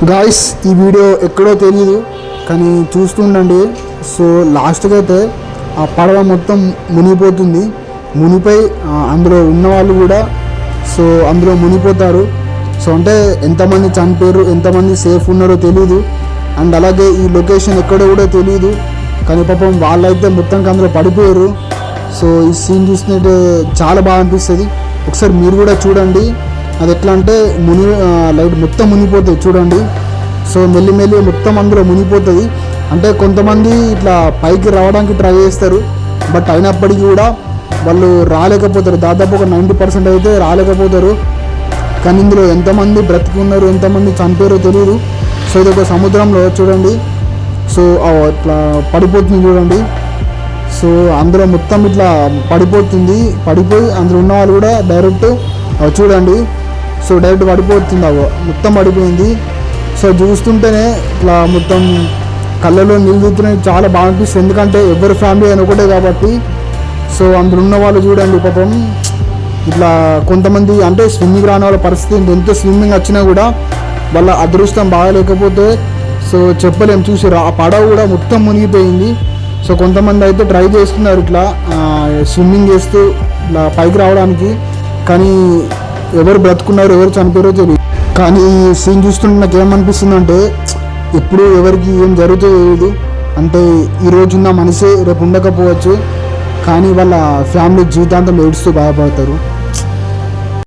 Guys ఈ video ఎక్కడో తెలియదు కానీ చూస్తుండండి. సో లాస్ట్కి అయితే ఆ పడవ మొత్తం మునిగిపోతుంది. మునిగిపోయి అందులో ఉన్నవాళ్ళు కూడా సో అందులో మునిగిపోతారు. సో అంటే ఎంతమంది చనిపోయారు, ఎంతమంది సేఫ్ ఉన్నారో తెలియదు. అండ్ అలాగే ఈ లొకేషన్ ఎక్కడో కూడా తెలియదు కానీ పాపం వాళ్ళైతే మొత్తానికి అందులో పడిపోయారు. సో ఈ సీన్ చూస్తుంటే చాలా బాగా అనిపిస్తుంది. ఒకసారి మీరు కూడా చూడండి. అది ఎట్లా అంటే లైట్ మొత్తం మునిగిపోతుంది చూడండి. సో మెల్లి మొత్తం అందులో మునిగిపోతుంది. అంటే కొంతమంది ఇట్లా పైకి రావడానికి ట్రై చేస్తారు, బట్ అయినప్పటికీ కూడా వాళ్ళు రాలేకపోతారు. దాదాపు ఒక 90% అయితే రాలేకపోతారు. కానీ ఇందులో ఎంతమంది బ్రతికి ఉన్నారు, ఎంతమంది చనిపోయారో తెలియదు. సో ఇది ఒక సముద్రంలో చూడండి. సో ఇట్లా పడిపోతుంది చూడండి. సో అందులో మొత్తం ఇట్లా పడిపోతుంది. పడిపోయి అందులో ఉన్న వాళ్ళు కూడా డైరెక్ట్ చూడండి. సో డైరెక్ట్ పడిపోతుంది, మొత్తం పడిపోయింది. సో చూస్తుంటేనే ఇట్లా మొత్తం కళ్ళలో నీళ్ళు తిరుగుతున్నాయి. చాలా బాగా అనిపిస్తుంది, ఎందుకంటే ఎవరి ఫ్యామిలీ అని ఒకటే కాబట్టి. సో అందులో ఉన్న వాళ్ళు చూడండి పాపం ఇట్లా కొంతమంది అంటే స్విమ్మింగ్ రాని వాళ్ళ పరిస్థితి ఎంతో స్విమ్మింగ్ వచ్చినా కూడా వాళ్ళ అదృష్టం బాగాలేకపోతే సో చెప్పలేం. చూసారు ఆ పడవ కూడా మొత్తం మునిగిపోయింది. సో కొంతమంది అయితే ట్రై చేస్తున్నారు ఇట్లా స్విమ్మింగ్ చేస్తూ ఇట్లా పైకి రావడానికి, కానీ ఎవరు బ్రతుకున్నారు ఎవరు చనిపోయారో తెలియదు. కానీ ఈ సీన్ చూస్తుంటే నాకు ఏమనిపిస్తుందంటే ఎప్పుడు ఎవరికి ఏం జరుగుతుందో తెలియదు. అంటే ఈరోజున్న మనిషే రేపు ఉండకపోవచ్చు, కానీ వాళ్ళ ఫ్యామిలీ జీవితాంతం ఏడుస్తూ బాధపడతారు.